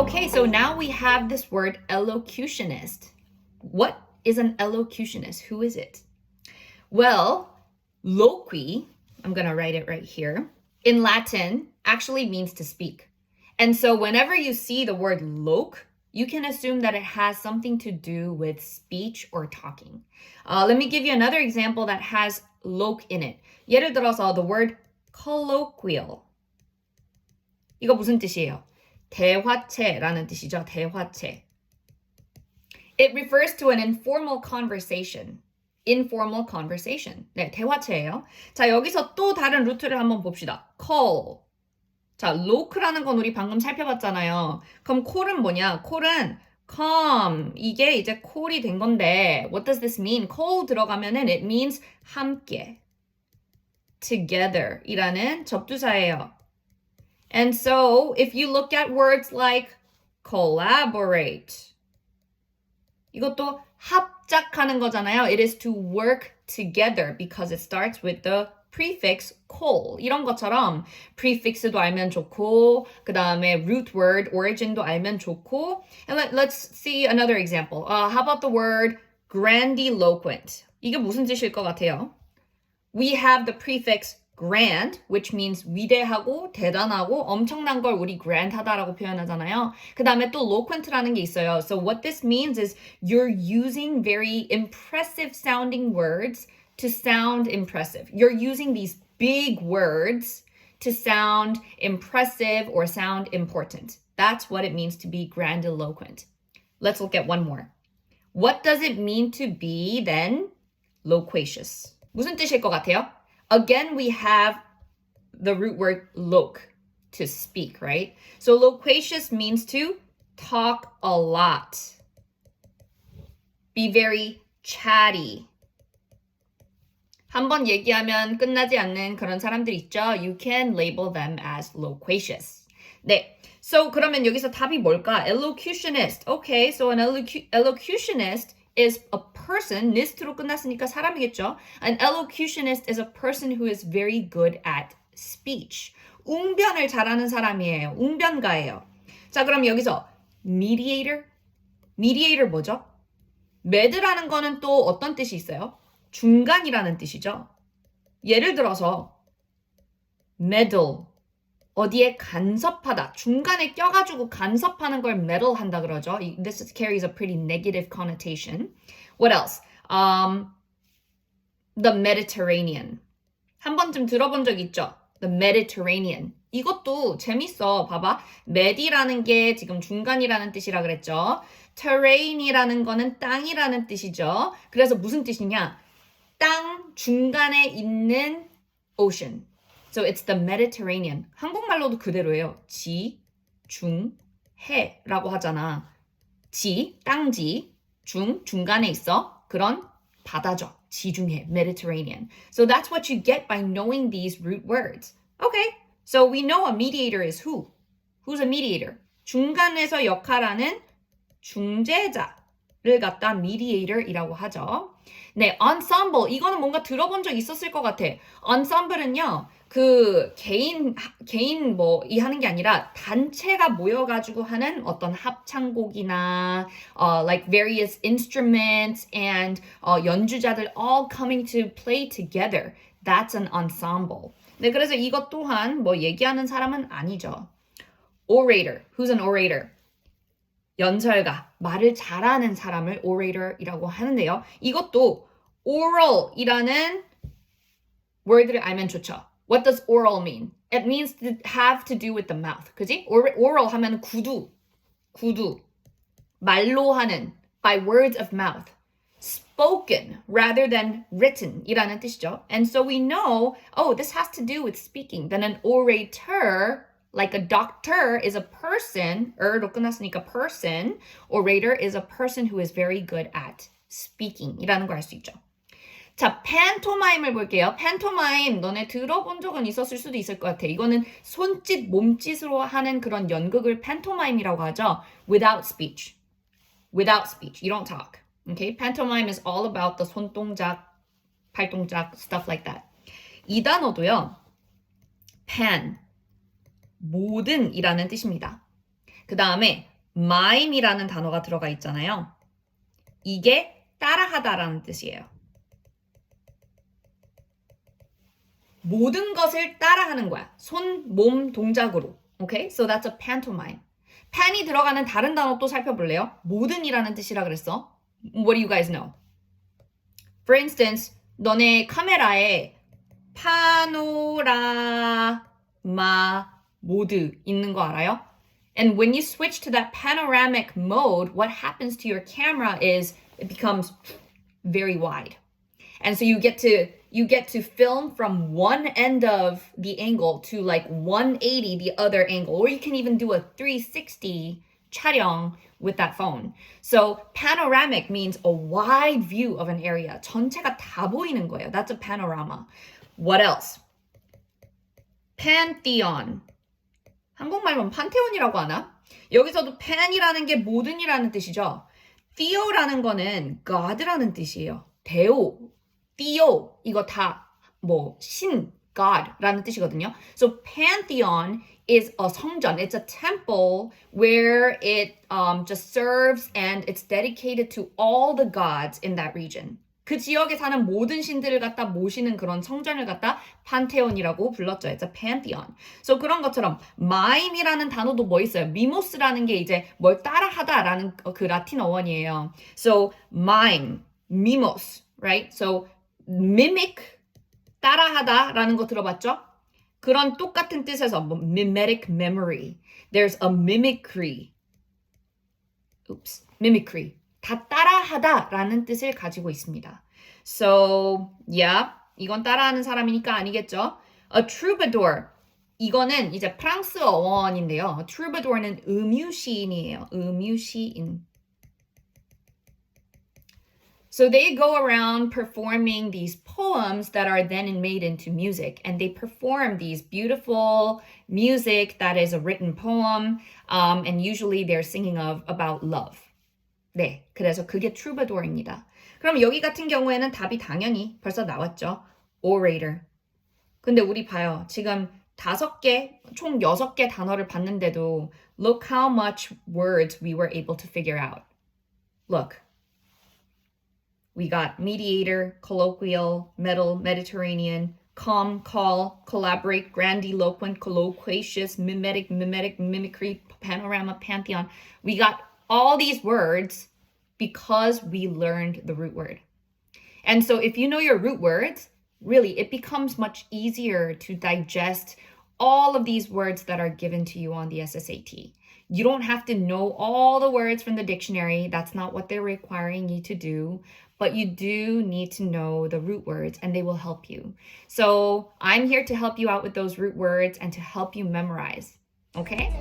Okay, so now we have this word elocutionist. What is an elocutionist? Who is it? Well, loqui, I'm going to write it right here, in Latin actually means to speak. And so whenever you see the word loque, you can assume that it has something to do with speech or talking. Let me give you another example that has loque in it. 예를 들어서 the word colloquial. 이거 무슨 뜻이에요? 대화체라는 뜻이죠. 대화체. It refers to an informal conversation. Informal conversation. 네, 대화체예요. 자, 여기서 또 다른 루트를 한번 봅시다. call. 자, loque라는 건 우리 방금 살펴봤잖아요. 그럼 call은 뭐냐? call은 come. 이게 이제 call이 된 건데 what does this mean? call 들어가면은 it means 함께. together 이라는 접두사예요. And so, if you look at words like collaborate, 이것도 합작하는 거잖아요. It is to work together because it starts with the prefix col. 이런 것처럼 prefix도 알면 좋고, 그 다음에 root word origin도 알면 좋고. And let's see another example. How about the word grandiloquent? 이게 무슨 뜻일 것 같아요? We have the prefix grand, which means 위대하고 대단하고 엄청난 걸 우리 grand하다라고 표현하잖아요. 그 다음에 또 loquent라는 게 있어요. So what this means is you're using very impressive sounding words to sound impressive. You're using these big words to sound impressive or sound important. That's what it means to be grandiloquent. Let's look at one more. What does it mean to be then loquacious? 무슨 뜻일 것 같아요? Again, we have the root word loque, to speak, right? So loquacious means to talk a lot. Be very chatty. 한번 얘기하면 끝나지 않는 그런 사람들 있죠? You can label them as loquacious. 네. So 그러면 여기서 답이 뭘까? Elocutionist. Okay, so an elocutionist is a person, nist로 끝났으니까 사람이겠죠. An elocutionist is a person who is very good at speech. 웅변을 잘하는 사람이에요. 웅변가예요. 자, 그럼 여기서 mediator? mediator 뭐죠? med라는 거는 또 어떤 뜻이 있어요? 중간이라는 뜻이죠. 예를 들어서 meddle, 어디에 간섭하다, 중간에 껴가지고 간섭하는 걸 meddle 한다 그러죠. This carries a pretty negative connotation. What else? The Mediterranean. 한 번쯤 들어본 적 있죠? The Mediterranean. 이것도 재밌어. 봐봐. med이라는 게 지금 중간이라는 뜻이라 그랬죠. terrain이라는 거는 땅이라는 뜻이죠. 그래서 무슨 뜻이냐? 땅 중간에 있는 ocean. So it's the Mediterranean. 한국말로도 그대로예요. 지, 중, 해라고 하잖아. 지, 땅지, 중, 중간에 있어. 그런 바다죠. 지중해, Mediterranean. So that's what you get by knowing these root words. Okay, so we know a mediator is who? Who's a mediator? 중간에서 역할하는 중재자를 갖다 mediator이라고 하죠. 네, ensemble. 이거는 뭔가 들어본 적 있었을 것 같아. ensemble은요. 그 개인 이 하는 게 아니라 단체가 모여가지고 하는 어떤 합창곡이나 like various instruments and 연주자들 all coming to play together. That's an ensemble. 네, 그래서 이것 또한 뭐 얘기하는 사람은 아니죠. Orator. Who's an orator? 연설가, 말을 잘하는 사람을 orator이라고 하는데요. 이것도 oral이라는 word를 알면 좋죠. What does oral mean? It means to have to do with the mouth. 그지? Oral 하면 구두. 말로 하는, by words of mouth. Spoken rather than written 이라는 뜻이죠. And so we know, oh, this has to do with speaking. Then an orator, like a doctor, is a person, 로 끝났으니까 person. Orator is a person who is very good at speaking 이라는 걸 알 수 있죠. 자, pantomime을 볼게요. pantomime 너네 들어본 적은 있었을 수도 있을 것 같아. 이거는 손짓, 몸짓으로 하는 그런 연극을 pantomime이라고 하죠. Without speech. Without speech. You don't talk. Okay? Pantomime is all about the 손동작, 팔동작, stuff like that. 이 단어도요. pan, 모든이라는 뜻입니다. 그 다음에 mime이라는 단어가 들어가 있잖아요. 이게 따라하다라는 뜻이에요. 모든 것을 따라하는 거야. 손, 몸, 동작으로. Okay? So that's a pantomime. pan이 들어가는 다른 단어 또 살펴볼래요? 모든이라는 뜻이라 그랬어. What do you guys know? For instance, 너네 카메라에 파노라마 모드 있는 거 알아요? And when you switch to that panoramic mode, what happens to your camera is it becomes very wide. And so you get to film from one end of the angle to like 180 the other angle, or you can even do a 360 촬영 with that phone. So panoramic means a wide view of an area. 전체가 다 보이는 거예요. That's a panorama. What else? pantheon. 한국말로는 판테온이라고 하나? 여기서도 pan이라는 게 모든이라는 뜻이죠. theo라는 거는 God라는 뜻이에요. theo, 이거 다 신, God라는 뜻이거든요. So pantheon is a 성전. It's a temple where it just serves and it's dedicated to all the gods in that region. 그 지역에 사는 모든 신들을 갖다 모시는 그런 성전을 갖다 판테온이라고 불렀죠. It's a pantheon. So 그런 것처럼 mime이라는 단어도 뭐 있어요? mimos라는 게 이제 뭘 따라하다라는 그 라틴어 원이에요. So mime, mimos, right? So mimic, 따라하다라는 거 들어봤죠? 그런 똑같은 뜻에서 mimetic memory. There's a mimicry. mimicry. 다 따라하다라는 뜻을 가지고 있습니다. So, yeah, 이건 따라하는 사람이니까 아니겠죠? A troubadour. 이거는 이제 프랑스어 원인데요. troubadour는 음유시인이에요. 음유시인. So they go around performing these poems that are then made into music. And they perform these beautiful music that is a written poem. And usually they're singing about love. 네, 그래서 그게 troubadour입니다. 그럼 여기 같은 경우에는 답이 당연히 벌써 나왔죠. orator. 근데 우리 봐요. 지금 5개, 총 6개 단어를 봤는데도 look how much words we were able to figure out. Look. We got mediator, colloquial, metal, Mediterranean, calm, call, collaborate, grandiloquent, colloquacious, mimetic, mimicry, panorama, pantheon. We got all these words because we learned the root word. And so if you know your root words, really, it becomes much easier to digest all of these words that are given to you on the SSAT. You don't have to know all the words from the dictionary. That's not what they're requiring you to do. But you do need to know the root words and they will help you. So I'm here to help you out with those root words and to help you memorize. Okay?